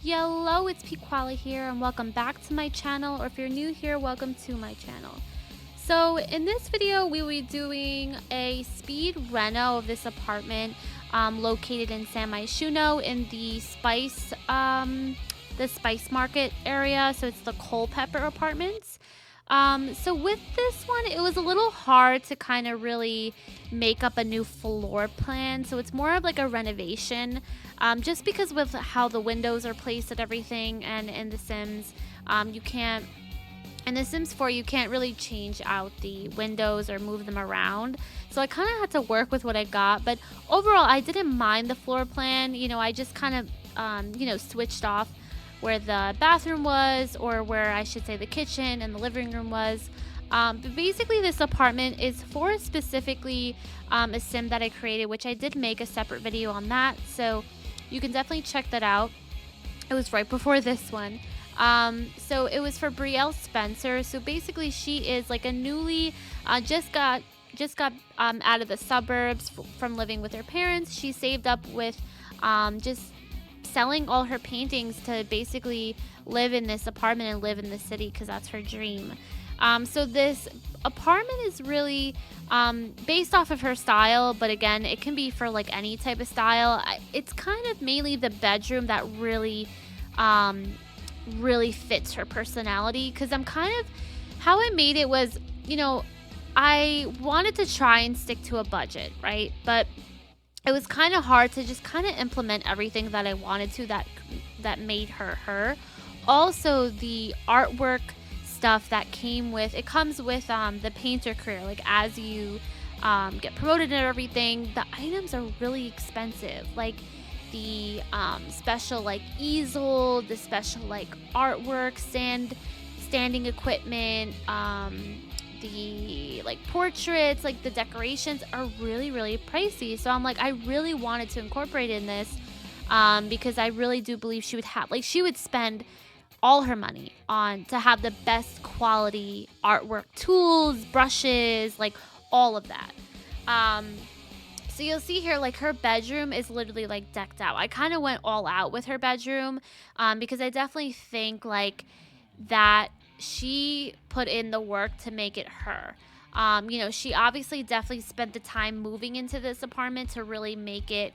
Hello, it's Pikoala here, and welcome back to my channel, or if you're new here, welcome to my channel. So in this video, we will be doing a speed reno of this apartment located in San Myshuno in the Spice Market area. So it's the Culpepper apartments. So with this one, it was a little hard to kind of really make up a new floor plan. So it's more of like a renovation, just because with how the windows are placed and everything, and in The Sims, you can't. In The Sims 4, you can't really change out the windows or move them around. So I kind of had to work with what I got. But overall, I didn't mind the floor plan. You know, I just kind of, switched off where the bathroom was, or where I should say the kitchen and the living room was. But basically, this apartment is for specifically a sim that I created, which I did make a separate video on that. So you can definitely check that out. It was right before this one. So it was for Brielle Spencer. So basically, she is like a newly just got out of the suburbs from living with her parents. She saved up with just selling all her paintings to basically live in this apartment and live in the city, because that's her dream. So this apartment is really based off of her style, but again, it can be for like any type of style. It's kind of mainly the bedroom that really fits her personality, because I'm kind of, how I made it was, I wanted to try and stick to a budget, right? But it was kind of hard to just kind of implement everything that I wanted to that made her. Also, the artwork stuff that comes with the painter career. Like, as you get promoted and everything, the items are really expensive. Like the special like easel, the special like artwork, standing equipment, the like portraits, like the decorations are really pricey. So I'm like, I really wanted to incorporate in this because I really do believe she would spend all her money on to have the best quality artwork tools, brushes, like all of that. So you'll see here, like, her bedroom is literally like decked out. I kind of went all out with her bedroom because I definitely think like that she put in the work to make it her. She obviously definitely spent the time moving into this apartment to really make it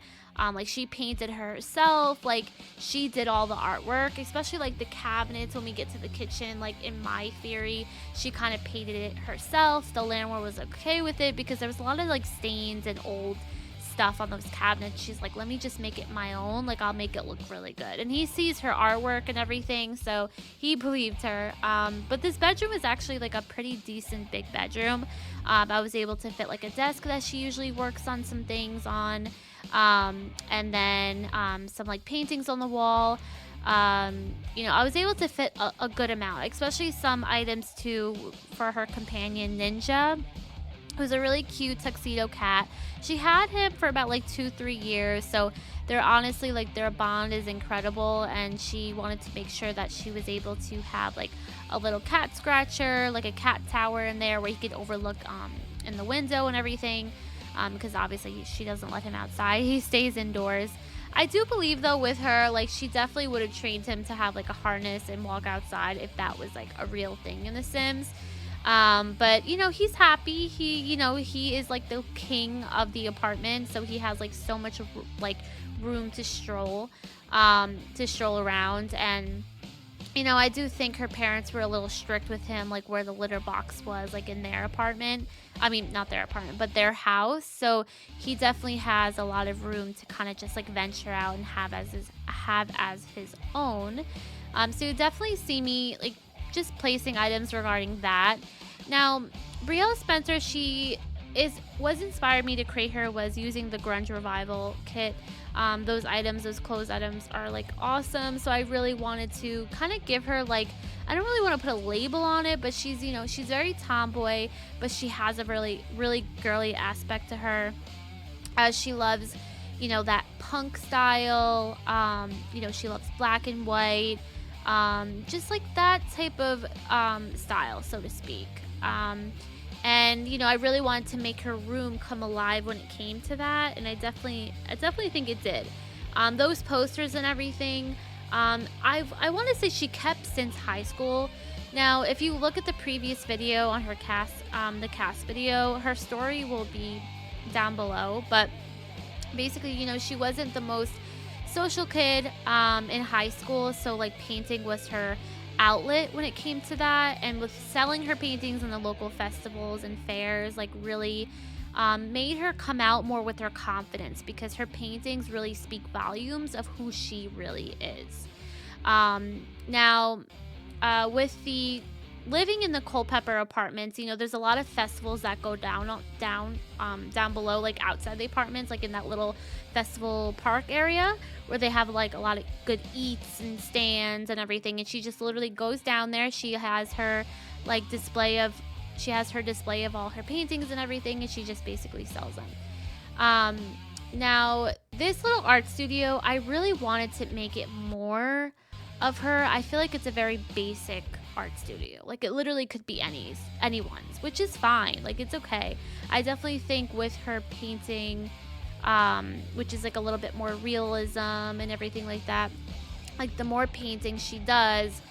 like she painted herself, like she did all the artwork, especially like the cabinets. When we get to the kitchen, like in my theory, she kind of painted it herself. The landlord was okay with it because there was a lot of like stains and old stuff on those cabinets. She's like, let me just make it my own, like I'll make it look really good. And he sees her artwork and everything, so he believed her. But this bedroom is actually like a pretty decent big bedroom. I was able to fit like a desk that she usually works on some things on, and then some like paintings on the wall. I was able to fit a good amount, especially some items too for her companion Ninja, who's a really cute tuxedo cat. She had him for about like 2-3 years, so they're honestly like their bond is incredible, and she wanted to make sure that she was able to have like a little cat scratcher, like a cat tower in there where he could overlook in the window and everything, because obviously she doesn't let him outside. He stays indoors. I do believe though with her, like she definitely would have trained him to have like a harness and walk outside if that was like a real thing in The Sims. But he's happy. He is like the king of the apartment, so he has like so much like room to stroll around. And I do think her parents were a little strict with him, like where the litter box was, like in their apartment. I mean, not their apartment, but their house. So he definitely has a lot of room to kind of just like venture out and have as his own. So you definitely see me like just placing items regarding that. Now, Brielle Spencer, was inspired me to create her was using the grunge revival kit. Those clothes items are like awesome. So I really wanted to kind of give her like, I don't really want to put a label on it, but she's very tomboy, but she has a really, really girly aspect to her. She loves, that punk style. She loves black and white. Just like that type of style, so to speak. And I really wanted to make her room come alive when it came to that, and I definitely think it did. Those posters and everything, I want to say she kept since high school. Now, if you look at the previous video on her cast, the cast video, her story will be down below. But basically, she wasn't the most social kid in high school, so like painting was her outlet when it came to that. And with selling her paintings in the local festivals and fairs, like really made her come out more with her confidence, because her paintings really speak volumes of who she really is. Now, with the living in the Culpepper apartments, there's a lot of festivals that go down below, like outside the apartments, like in that little festival park area where they have like a lot of good eats and stands and everything. And she just literally goes down there. She has her display of all her paintings and everything, and she just basically sells them. Now, this little art studio, I really wanted to make it more of her. I feel like it's a very basic art studio. Like, it literally could be anyone's, which is fine. Like, it's okay. I definitely think with her painting, which is like a little bit more realism and everything like that, like the more painting she does,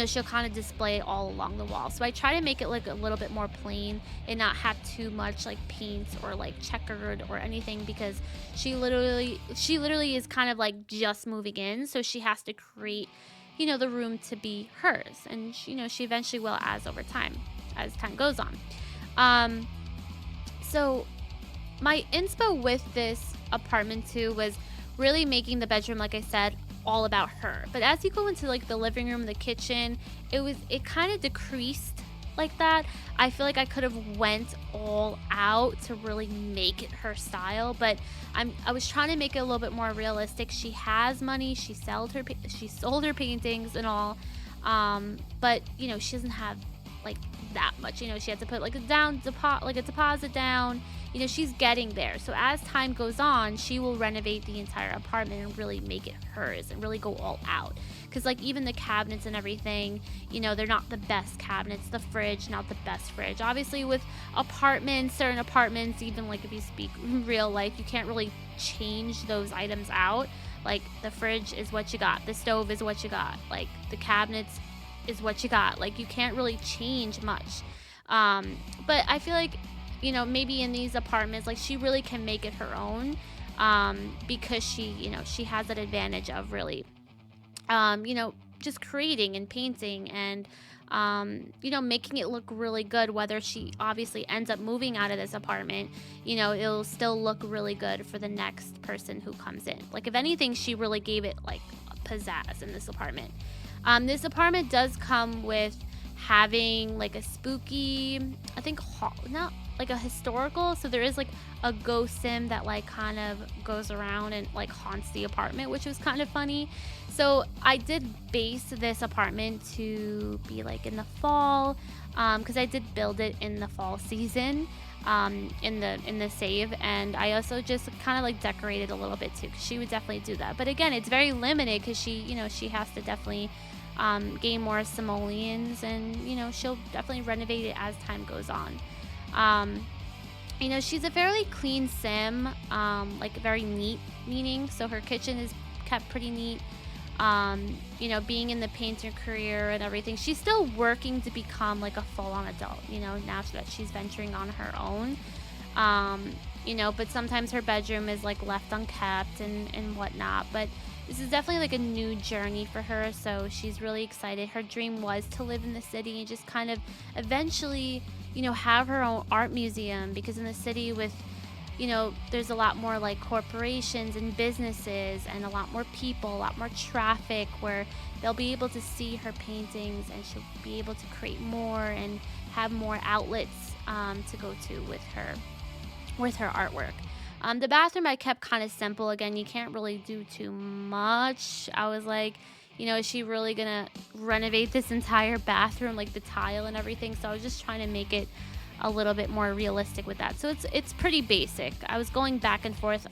she'll kind of display it all along the wall. So I try to make it like a little bit more plain and not have too much like paint or like checkered or anything, because she literally is kind of like just moving in, so she has to create the room to be hers, and she eventually will, as time goes on. So my inspo with this apartment too was really making the bedroom, like I said, all about her. But as you go into like the living room, the kitchen, it kind of decreased like that. I feel like I could have went all out to really make it her style, but I was trying to make it a little bit more realistic. She has money. She sold her paintings and all, but she doesn't have like that much. She had to put like a deposit down. She's getting there. So as time goes on, she will renovate the entire apartment and really make it hers and really go all out. Because like even the cabinets and everything, they're not the best cabinets. The fridge, not the best fridge. Obviously with certain apartments, even like if you speak in real life, you can't really change those items out. Like the fridge is what you got. The stove is what you got. Like the cabinets is what you got. Like you can't really change much. But I feel like maybe in these apartments, like she really can make it her own, because she has that advantage of really, just creating and painting and, making it look really good. Whether she obviously ends up moving out of this apartment, it'll still look really good for the next person who comes in. Like if anything, she really gave it like pizzazz in this apartment. This apartment does come with having like a spooky, I think, not like a historical, so there is like a ghost sim that like kind of goes around and like haunts the apartment, which was kind of funny. So I did base this apartment to be like in the fall, because I did build it in the fall season, in the save, and I also just kind of like decorated a little bit too, because she would definitely do that. But again, it's very limited because she has to definitely gain more simoleons, and she'll definitely renovate it as time goes on. She's a fairly clean sim, like very neat meaning, so her kitchen is kept pretty neat. Being in the painter career and everything, she's still working to become like a full-on adult, now that she's venturing on her own. But sometimes her bedroom is like left unkept and whatnot. But this is definitely like a new journey for her, so she's really excited. Her dream was to live in the city and just kind of eventually, have her own art museum, because in the city with, there's a lot more like corporations and businesses and a lot more people, a lot more traffic, where they'll be able to see her paintings and she'll be able to create more and have more outlets to go to with her artwork. The bathroom I kept kind of simple. Again, you can't really do too much. I was like, is she really gonna renovate this entire bathroom, like the tile and everything? So I was just trying to make it a little bit more realistic with that. So it's pretty basic. I was going back and forth.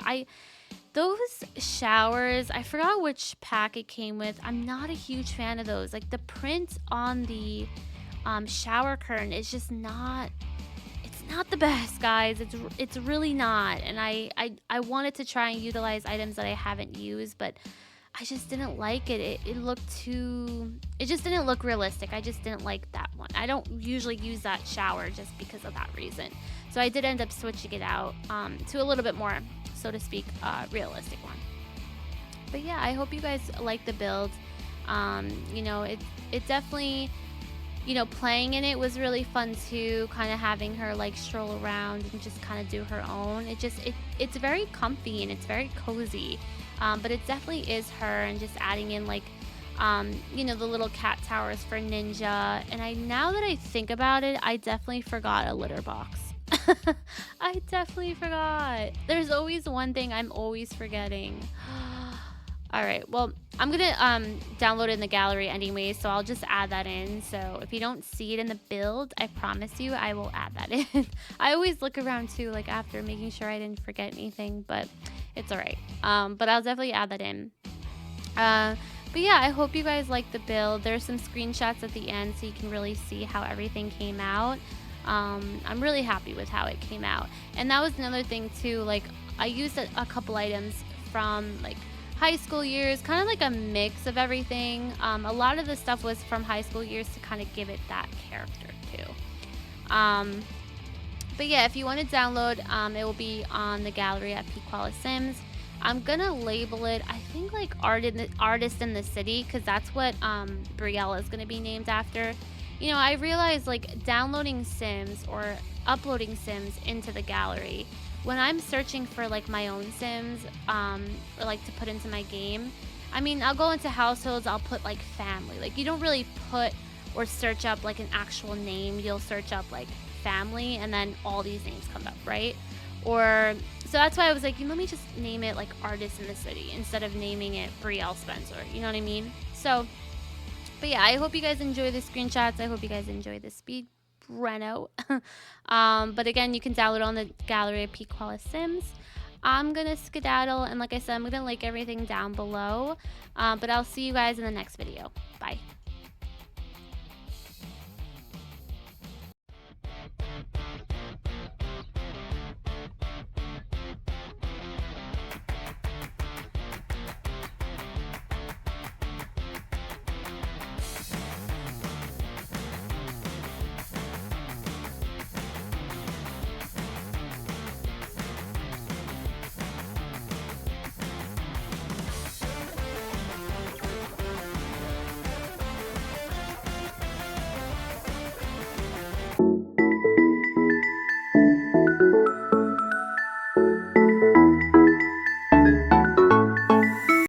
Those showers, I forgot which pack it came with. I'm not a huge fan of those. Like the print on the shower curtain is just not, not the best, guys. It's really not. And I wanted to try and utilize items that I haven't used, but I just didn't like it. It looked too, it just didn't look realistic. I just didn't like that one. I don't usually use that shower just because of that reason. So I did end up switching it out to a little bit more, so to speak, realistic one. But yeah, I hope you guys like the build. You know, it definitely, you know, playing in it was really fun too, kind of having her like stroll around and just kind of do her own. It's very comfy and it's very cozy. But it definitely is her, and just adding in like you know, the little cat towers for Ninja. And now that I think about it, I definitely forgot a litter box. I definitely forgot. There's always one thing I'm always forgetting. All right, well, I'm gonna download it in the gallery anyway, so I'll just add that in. So if you don't see it in the build, I promise you I will add that in. I always look around too, like after, making sure I didn't forget anything, but it's all right. But I'll definitely add that in. But yeah, I hope you guys like the build. There's some screenshots at the end so you can really see how everything came out. I'm really happy with how it came out. And that was another thing too, like I used a couple items from like high school years, kind of like a mix of everything. A lot of the stuff was from high school years to kind of give it that character too. But yeah, if you want to download, it will be on the gallery at PikoalaSims. I'm gonna label it, I think, like artist in the city, because that's what Brielle is gonna be named after. You know, I realized like downloading Sims or uploading Sims into the gallery, when I'm searching for like my own Sims or like to put into my game, I mean, I'll go into households, I'll put like family. Like you don't really put or search up like an actual name. You'll search up like family and then all these names come up, right? Or so that's why I was like, let me just name it like artist in the city instead of naming it Brielle Spencer. You know what I mean? So, but yeah, I hope you guys enjoy the screenshots. I hope you guys enjoy the speed Reno. But again, you can download on the gallery of PikoalaSims. I'm gonna skedaddle, and like I said, I'm gonna link everything down below. But I'll see you guys in the next video. Bye.